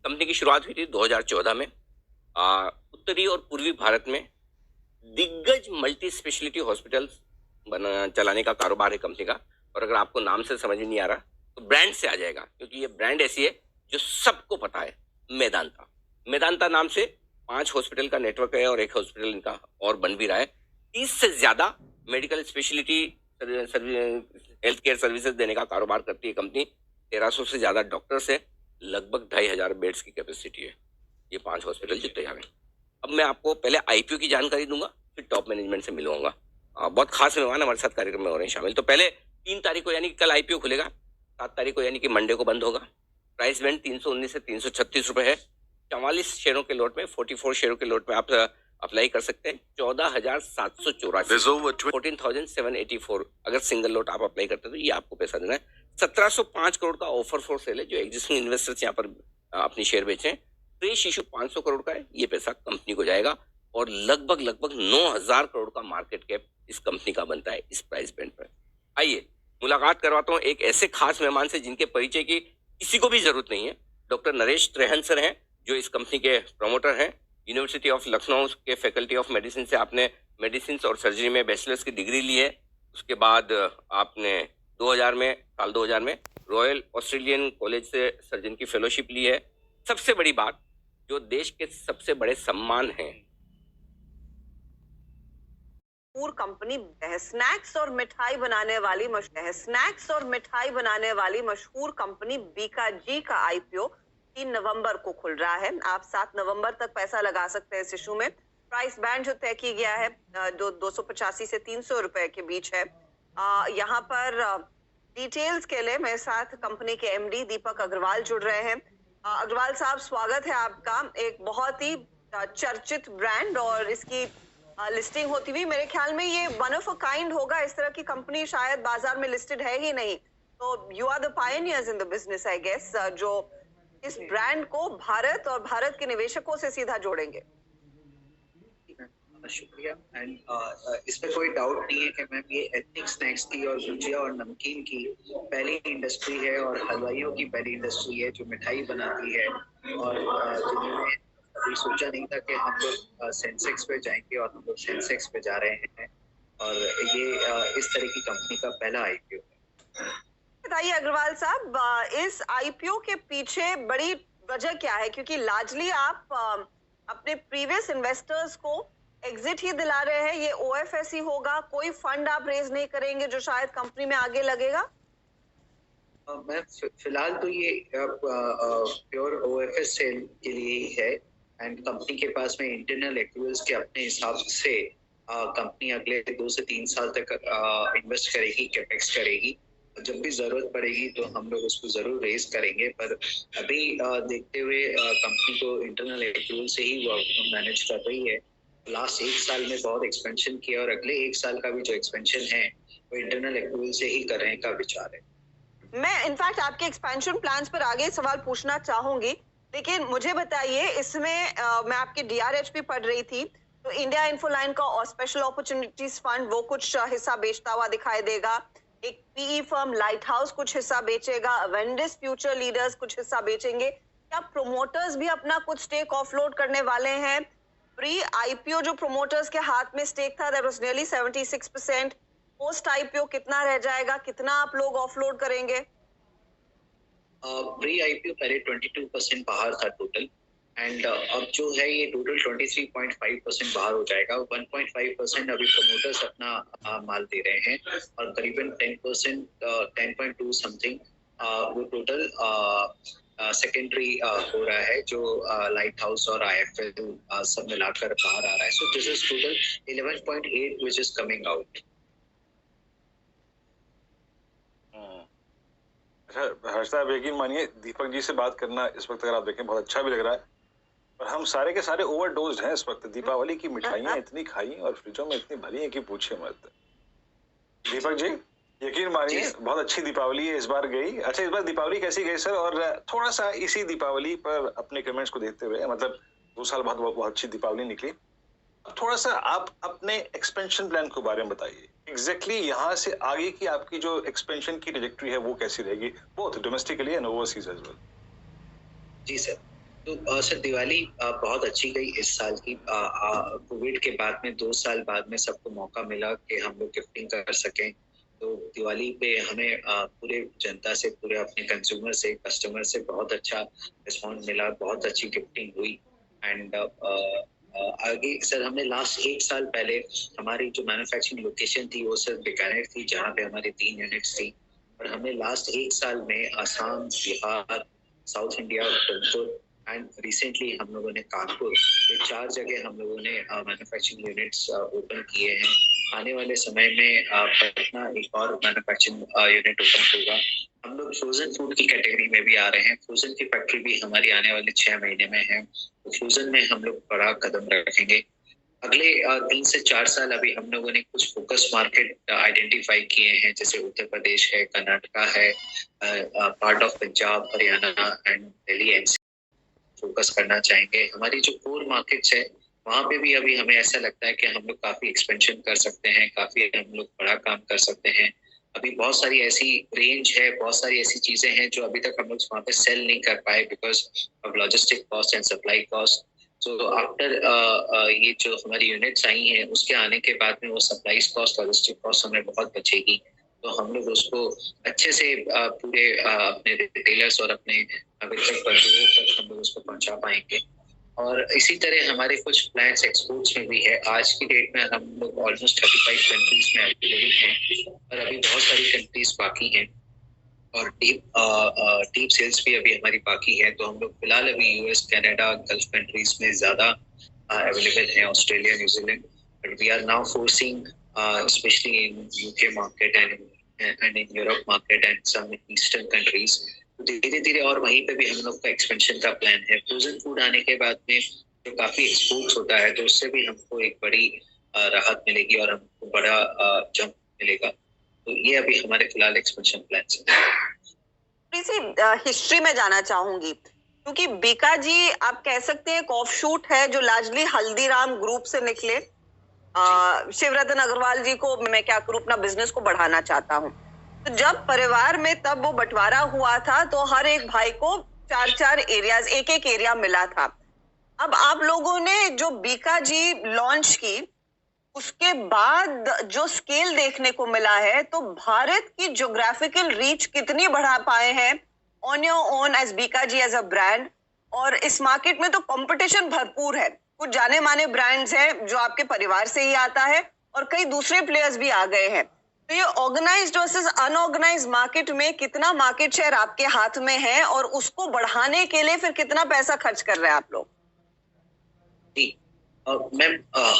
Company की शुरुआत हुई थी 2014 में। उत्तरी और पूर्वी भारत में दिग्गज मल्टी स्पेशलिटी हॉस्पिटल्स बना चलाने का कारोबार है कंपनी का। और अगर आपको नाम से समझ में नहीं आ रहा तो ब्रांड से आ जाएगा, क्योंकि ये ब्रांड ऐसी है जो सबको पता है। मेदांता। मेदांता नाम से 5 हॉस्पिटल का नेटवर्क है और एक हॉस्पिटल इनका और बन भी रहा है। 30 से ज्यादा medical speciality health care services देने का कारोबार करती है कंपनी। 1300 से ज्यादा डॉक्टर्स है, लगभग 2500 बेड्स की कैपेसिटी है। ये 5 हॉस्पिटल जो तैयार है। अब मैं आपको पहले आईपीओ की जानकारी दूंगा, फिर टॉप मैनेजमेंट से मिलूंगा। बहुत खास मेहमान हमारे साथ कार्यक्रम में हो रहे हैं शामिल। तो पहले 3 तारीख को यानी कि कल आईपीओ खुलेगा, 7 तारीख को यानी कि मंडे को बंद होगा। प्राइस बैंड 319 से 336 रुपए है। 44 शेयरों के लॉट में, 44 शेयरों के लॉट में आप अप्लाई कर सकते हैं। 14,784, 14,784 अगर सिंगल लॉट आप अप्लाई करते हैं तो ये आपको पैसा देना है। 1705 करोड़ का ऑफर फॉर सेल है, जो एग्जिस्टिंग इन्वेस्टर्स यहाँ पर अपनी शेयर बेचे। फ्रेश इशू 500 करोड़ का है, ये पैसा कंपनी को जाएगा। और लगभग 9,000 करोड़ का मार्केट कैप इस कंपनी का बनता है इस प्राइस बैंड पर। आइए मुलाकात करवाता हूँ एक ऐसे खास मेहमान से जिनके परिचय की किसी को भी जरूरत नहीं है। डॉक्टर नरेश त्रेहन सर हैं, जो इस कंपनी के प्रमोटर हैं। यूनिवर्सिटी ऑफ लखनऊ के फैकल्टी ऑफ मेडिसिन से आपने मेडिसिन और सर्जरी में बैचलर्स की डिग्री ली है। उसके बाद आपने 2000 में, साल 2000 में रॉयल ऑस्ट्रेलियन कॉलेज से सर्जन की फेलोशिप ली है। सबसे बड़ी बात, जो देश के सबसे बड़े सम्मान हैं, कंपनी स्नैक्स और मिठाई बनाने वाली मशहूर कंपनी बीकाजी का आईपीओ 3 नवंबर को खुल रहा है। आप 7 नवंबर तक पैसा लगा सकते हैं इस इशू में। प्राइस बैंड जो तय की गया है 285 से 300 रुपए के बीच है। यहाँ पर डिटेल्स के लिए मेरे साथ कंपनी के एमडी दीपक अग्रवाल जुड़ रहे हैं। अग्रवाल साहब, स्वागत है आपका। एक बहुत ही चर्चित ब्रांड और इसकी लिस्टिंग होती हुई, मेरे ख्याल में ये वन ऑफ अ काइंड होगा। इस तरह की कंपनी शायद बाजार में लिस्टेड है ही नहीं। तो you are the pioneers in the business I guess, जो इस ब्रांड को भारत और भारत के निवेशकों से सीधा जोड़ेंगे। शुक्रिया। एंड इसमें कोई डाउट नहीं है कि मैम ये एथनिक स्नैक्स की और भुजिया और नमकीन की पहली इंडस्ट्री है और हलवाइयों की पहली इंडस्ट्री है जो मिठाई बनाती है। और जिन्होंने कभी सोचा नहीं था कि हम लोग सेंसेक्स पे जाएंगे और हम लोग सेंसेक्स पे जा रहे हैं। और ये इस तरह की कंपनी का पहला आईपीओ है। बताइए अग्रवाल साहब, इस आईपीओ के पीछे बड़ी वजह क्या है? क्योंकि लार्जली आप अपने प्रीवियस इन्वेस्टर्स को एग्जिट ही दिला रहे हैं। ये ओएफएस ही होगा, कोई फंड आप रेज नहीं करेंगे जो शायद कंपनी में आगे लगेगा? मैं फिलहाल तो ये प्योर ओएफएस सेल के लिए ही है। एंड कंपनी के पास में इंटरनल एक्रूवल्स के अपने हिसाब से कंपनी अगले 2 से 3 साल तक इन्वेस्ट करेगी, कैपेक्स करेगी। जब भी जरूरत पड़ेगी तो हम लोग उसको जरूर रेज करेंगे। पर अभी देखते हुए कंपनी को इंटरनल एक्रूवल से ही वो मैनेज कर रही है। लास्ट 1 साल में बहुत एक्सपेंशन किया और अगले 1 साल का भी जो एक्सपेंशन है वो इंटरनल एक्रूवल से ही करने का विचार है। मैं इनफैक्ट आपके एक्सपेंशन प्लान्स पर आगे सवाल पूछना चाहूंगी, लेकिन मुझे बताइए इसमें मैं आपके डीआरएच भी पढ़ रही थी, तो इंडिया इन्फोलाइन का और स्पेशल अपॉर्चुनिटीज फंड वो कुछ हिस्सा बेचता हुआ दिखाई देगा। एक पीई फर्म लाइट हाउस कुछ हिस्सा बेचेगा, अवेंडिस फ्यूचर लीडर्स कुछ हिस्सा बेचेंगे। क्या प्रोमोटर्स भी अपना कुछ स्टेक ऑफलोड करने वाले हैं? प्री आईपीओ जो प्रोमोटर्स के हाथ में स्टेक था that was nearly 76%। Post IPO कितना रह जाएगा, कितना आप लोग ऑफलोड करेंगे? प्री आईपीओ पहले 22% बाहर था टोटल। एंड अब जो है ये टोटल 23.5% बाहर हो जाएगा। 1.5% अभी प्रमोटर्स अपना माल दे रहे हैं और करीबन 10%, 10.2 समथिंग वो टोटल सेकेंडरी हो रहा है, जो लाइट हाउस और आईएफएल सब मिलाकर बाहर आ रहा है। So this is total 11.8 which is coming out. अच्छा हर्ष साहब, यकीन मानिए दीपक जी से बात करना इस वक्त अगर आप देखें बहुत अच्छा भी लग रहा है, पर हम सारे के सारे ओवरडोज्ड हैं इस वक्त। दीपावली की मिठाइयाँ इतनी खाई और फ्रिजों में इतनी भरी हैं कि पूछिए मत। दीपक जी यकीन मानिए बहुत अच्छी दीपावली है इस बार गई। अच्छा, इस बार दीपावली कैसी गई सर? और थोड़ा सा इसी दीपावली पर अपने कमेंट्स को देखते हुए, मतलब 2 साल बाद बहुत अच्छी दीपावली निकली, थोड़ा सा आप अपने एक्सपेंशन प्लान के बारे में बताइए। एग्जैक्टली यहाँ से आगे की आपकी जो एक्सपेंशन की ट्रैजेक्टरी है वो कैसी रहेगी, both domestically and overseas as well? जी सर, तो सर दिवाली बहुत अच्छी गई इस साल की। कोविड के बाद में 2 साल बाद में सबको मौका मिला कि हम लोग गिफ्टिंग कर सकें। तो दिवाली पे हमें पूरे जनता से, पूरे अपने कंज्यूमर से, कस्टमर से बहुत अच्छा रिस्पॉन्स मिला, बहुत अच्छी गिफ्टिंग हुई। एंड आगे सर हमने लास्ट 1 साल पहले हमारी जो मैन्युफैक्चरिंग लोकेशन थी वो सर बीकानेर थी, जहाँ पे हमारी 3 यूनिट्स थी। और हमने लास्ट 1 साल में आसाम, बिहार, साउथ इंडिया, बिल्कुल एंड रिसेंटली हम लोगों ने कानपुर, ये 4 जगह हम लोगों ने मैन्युफैक्चरिंग यूनिट्स ओपन किए हैं। आने वाले समय में पटना एक और मैन्युफैक्चरिंग यूनिट ओपन होगा। हम लोग फ्रोजन फूड की कैटेगरी में भी आ रहे हैं। फ्रोजन की फैक्ट्री भी हमारी आने वाले 6 महीने में है। तो फ्रोजन में हम लोग बड़ा कदम रखेंगे। अगले 3 से 4 साल अभी हम लोगों ने कुछ फोकस मार्केट आइडेंटिफाई किए हैं, जैसे उत्तर प्रदेश है, कर्नाटका है, part of Punjab, Haryana and Delhi focus करना चाहेंगे। हमारी जो कोर मार्केट्स है वहाँ पे भी अभी हमें ऐसा लगता है कि हम लोग काफी एक्सपेंशन कर सकते हैं, काफी हम लोग बड़ा काम कर सकते हैं। अभी बहुत सारी ऐसी रेंज है, बहुत सारी ऐसी चीजें हैं जो अभी तक हम लोग वहाँ पे सेल नहीं कर पाए because of logistic cost and supply cost. So after ये जो हमारी यूनिट्स आई हैं उसके आने के बाद में वो सप्लाई कॉस्ट, लॉजिस्टिक कॉस्ट हमें बहुत बचेगी। तो हम लोग उसको अच्छे से पूरे अपने रिटेलर्स और अपने वितरक कंज्यूमर तक हम लोग उसको पहुंचा पाएंगे। और इसी तरह हमारे कुछ प्लान्स एक्सपोर्ट्स में भी है। आज की डेट में हम लोग ऑलमोस्ट 35 कंट्रीज में अवेलेबल हैं और अभी बहुत सारी कंट्रीज बाकी हैं और डीप सेल्स भी अभी हमारी बाकी है। तो हम लोग फिलहाल अभी यूएस, कनाडा, गल्फ कंट्रीज में ज्यादा अवेलेबल है, Australia, New Zealand, but we are now forcing specially in UK market and in Europe market and some eastern countries. धीरे धीरे और वहीं पे भी हम लोग का एक्सपेंशन का प्लान है। फ्रोजन फूड आने के बाद में जो काफी एक्सपोर्ट्स होता है तो उससे भी हमको एक बड़ी राहत मिलेगी और हमको बड़ा जंप मिलेगा। तो ये अभी हमारे फिलहाल एक्सपेंशन प्लान है। थोड़ी सी हिस्ट्री में जाना चाहूंगी, क्योंकि बीका जी आप कह सकते हैं एक ऑफशूट है जो लार्जली हल्दीराम ग्रुप से निकले। शिवरतन अग्रवाल जी को मैं क्या करूं, अपना बिजनेस को बढ़ाना चाहता हूं। तो जब परिवार में तब वो बंटवारा हुआ था तो हर एक भाई को 4-4 एरियाज, एक एरिया मिला था। अब आप लोगों ने जो बीका जी लॉन्च की उसके बाद जो स्केल देखने को मिला है, तो भारत की ज्योग्राफिकल रीच कितनी बढ़ा पाए हैं on your own as Bikaji as a brand. और इस मार्केट में तो कंपटीशन भरपूर है, कुछ जाने माने ब्रांड्स हैं जो आपके परिवार से ही आता है और कई दूसरे प्लेयर्स भी आ गए हैं। तो ये ऑर्गेनाइज्ड वर्सेस अनऑर्गेनाइज्ड मार्केट में कितना मार्केट शेयर आपके हाथ में है और उसको बढ़ाने के लिए फिर कितना पैसा खर्च कर रहे हैं आप लोग? मैम,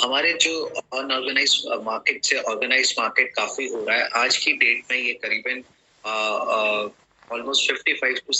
हमारे जो अनऑर्गेनाइज मार्केट से ऑर्गेनाइज मार्केट काफी हो रहा है। आज की डेट में ये करीबन ऑलमोस्ट 55 to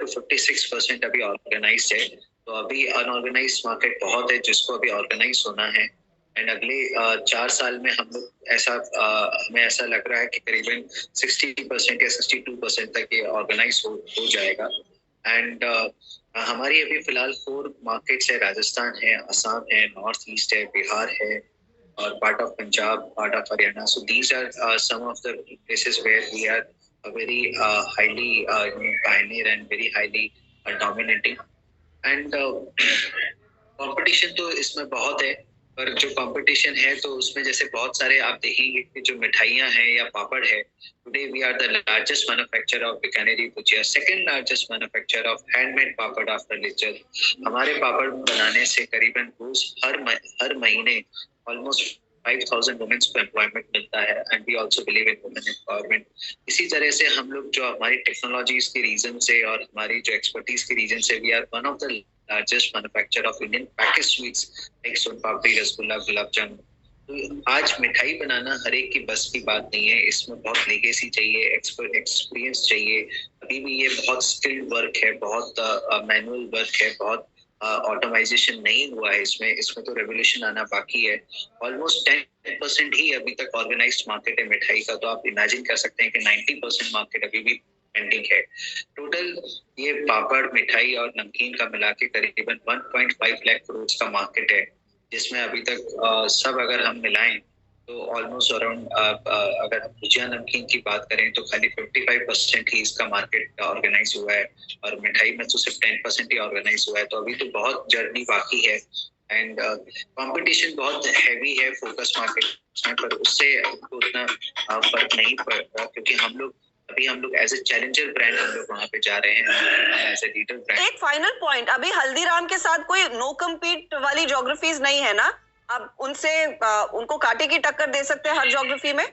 56% अभी ऑर्गेनाइज है। तो अभी अनऑर्गेनाइज मार्केट बहुत है जिसको अभी ऑर्गेनाइज होना है। एंड अगले 4 साल में हम लोग हमें ऐसा लग रहा है कि करीबन 60% या 62% तक ये ऑर्गेनाइज हो जाएगा। एंड हमारी अभी फिलहाल 4 मार्केट्स है, राजस्थान है, असम है, नॉर्थ ईस्ट है, बिहार है और part of Punjab, part of Haryana. So these are some of the places where we are very highly pioneer and very highly dominating and competition तो इसमें बहुत है। पर जो कंपटीशन है तो उसमें जैसे बहुत सारे आप देखेंगे कि जो मिठाइयाँ हैं या पापड़ है, today we are the largest manufacturer of Bikaneri bhujia, second largest manufacturer of handmade papad after लिचर। हमारे पापड़ बनाने से करीबन रोज हर महीने ऑलमोस्ट 5,000 वुमेन्स को एम्प्लॉयमेंट मिलता है and we also believe in women empowerment. इसी तरह से हम लोग जो हमारी टेक्नोलॉजीज के रीजन से और हमारी जो एक्सपर्टीज के रीजन से we are one of the largest manufacturer of Indian package sweets like son papdi, rasgulla, gulab jamun. तो आज मिठाई बनाना हर एक की बस की बात नहीं है, इसमें बहुत लेगेसी चाहिए, एक्सपीरियंस चाहिए। अभी भी ये बहुत स्किल्ड वर्क है, बहुत मैनुअल वर्क है, बहुत ऑटोमाइजेशन नहीं हुआ है इसमें तो रेवोल्यूशन आना बाकी है। ऑलमोस्ट 10% ही अभी तक ऑर्गेनाइज्ड मार्केट है मिठाई का। तो आप इमेजिन कर सकते हैं कि 90% मार्केट अभी भी पेंडिंग है। टोटल ये पापड़, मिठाई और नमकीन का मिला के करीबन 1.5 लाख करोड़ का मार्केट है, जिसमें अभी तक सब अगर हम मिलाएं तो ऑलमोस्ट अराउंड अगर भुजिया नमकीन की बात करें तो खाली 55% ही इसका मार्केट ऑर्गेनाइज हुआ है और मिठाई में तो सिर्फ 10% ही ऑर्गेनाइज हुआ है। तो अभी तो बहुत जर्नी बाकी है एंड कंपटीशन बहुत हैवी है फोकस मार्केट में, पर उससे उतना फर्क नहीं पड़ रहा क्योंकि हम लोग एज ए चैलेंजर ब्रांड हम लोग वहाँ पे जा रहे हैं एज ए लीडर ब्रांड। एक फाइनल पॉइंट, अभी हल्दीराम के साथ कोई नो कम्पीट वाली ज्योग्राफीज नहीं है ना? अब उनसे उनको कांटे की टक्कर दे सकते हैं हर ज्योग्राफी में?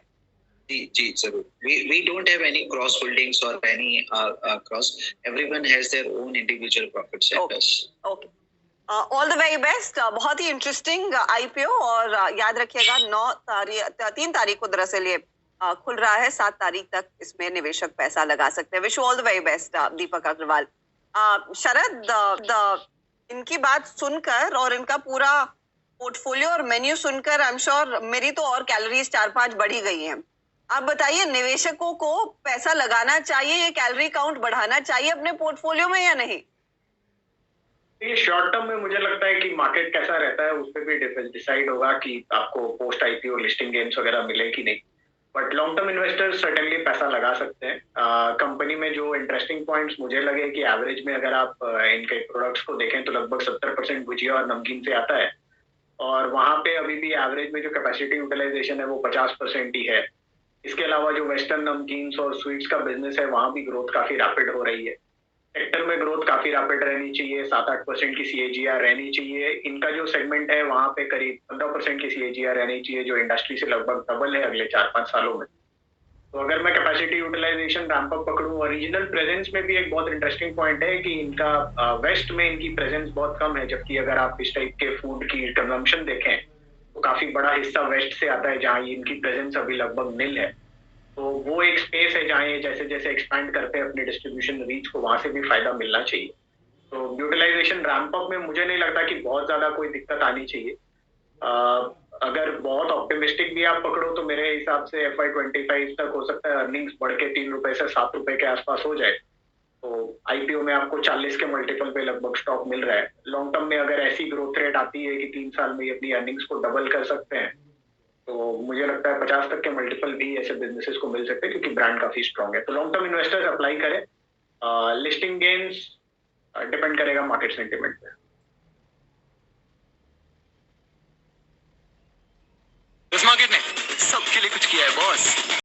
जी जरूर। We don't have any cross holdings or any cross. Everyone has their own individual profit centers. Okay, all the very best. बहुत ही इंटरेस्टिंग आईपीओ, और याद रखिएगा 3 तारीख को दरअसल ये खुल रहा है, 7 तारीख तक इसमें निवेशक पैसा लगा सकते हैं। Wish all the very best Deepak Agarwal. Sharad, इनकी बात सुनकर और इनका पूरा पोर्टफोलियो और मेन्यू सुनकर आई एम श्योर मेरी तो और कैलोरीज 4-5 बढ़ी गई हैं। आप बताइए, निवेशकों को पैसा लगाना चाहिए, ये कैलोरी काउंट बढ़ाना चाहिए अपने पोर्टफोलियो में या नहीं? ये शॉर्ट टर्म में मुझे लगता है कि मार्केट कैसा रहता है उस पर भी डिसाइड होगा कि आपको पोस्ट आईपीओ लिस्टिंग गेन्स वगैरह मिले कि नहीं। But long term investors certainly पैसा लगा सकते हैं। कंपनी में जो इंटरेस्टिंग पॉइंट्स मुझे लगे कि एवरेज में अगर आप इनके प्रोडक्ट्स को देखें तो लगभग 70% भुजिया और नमकीन से आता है, और वहां पे अभी भी एवरेज में जो कैपेसिटी यूटिलाइजेशन है वो 50% ही है। इसके अलावा जो वेस्टर्न नमकीन्स और स्वीट्स का बिजनेस है वहां भी ग्रोथ काफी रैपिड हो रही है। सेक्टर में ग्रोथ काफी रैपिड रहनी चाहिए, 7-8% की सीएजीआर रहनी चाहिए। इनका जो सेगमेंट है वहां पे करीब 15% की सीएजीआर रहनी चाहिए, जो इंडस्ट्री से लगभग डबल है अगले 4-5 सालों में। तो अगर मैं कैपेसिटी यूटिलाइजेशन रैंप अप पकड़ूं, और रीजनल प्रेजेंस में भी एक बहुत इंटरेस्टिंग पॉइंट है कि इनका वेस्ट में इनकी प्रेजेंस बहुत कम है, जबकि अगर आप इस टाइप के फूड की कंजम्पशन देखें तो काफी बड़ा हिस्सा वेस्ट से आता है, जहाँ इनकी प्रेजेंस अभी लगभग निल है। तो वो एक स्पेस है जहाँ ये जैसे जैसे एक्सपैंड करते हैं अपने डिस्ट्रीब्यूशन रीच को, वहां से भी फायदा मिलना चाहिए। तो यूटिलाइजेशन रैंप अप में मुझे नहीं लगता कि बहुत ज्यादा कोई दिक्कत आनी चाहिए। अगर बहुत ऑप्टिमिस्टिक भी आप पकड़ो तो मेरे हिसाब से FY25 तक हो सकता है अर्निंग्स बढ़ के 3 रुपए से 7 रुपए के आसपास हो जाए। तो आईपीओ में आपको 40 के मल्टीपल पे लगभग स्टॉक मिल रहा है। लॉन्ग टर्म में अगर ऐसी ग्रोथ रेट आती है कि 3 साल में अपनी अर्निंग्स को डबल कर सकते हैं, तो मुझे लगता है 50 तक के मल्टीपल भी ऐसे बिजनेसेस को मिल सकते हैं, क्योंकि ब्रांड काफी स्ट्रांग है। तो लॉन्ग टर्म इन्वेस्टर्स अप्लाई करें। लिस्टिंग गेन्स डिपेंड करेगा मार्केट सेंटिमेंट पे। इस मार्केट ने सबके लिए कुछ किया है बॉस।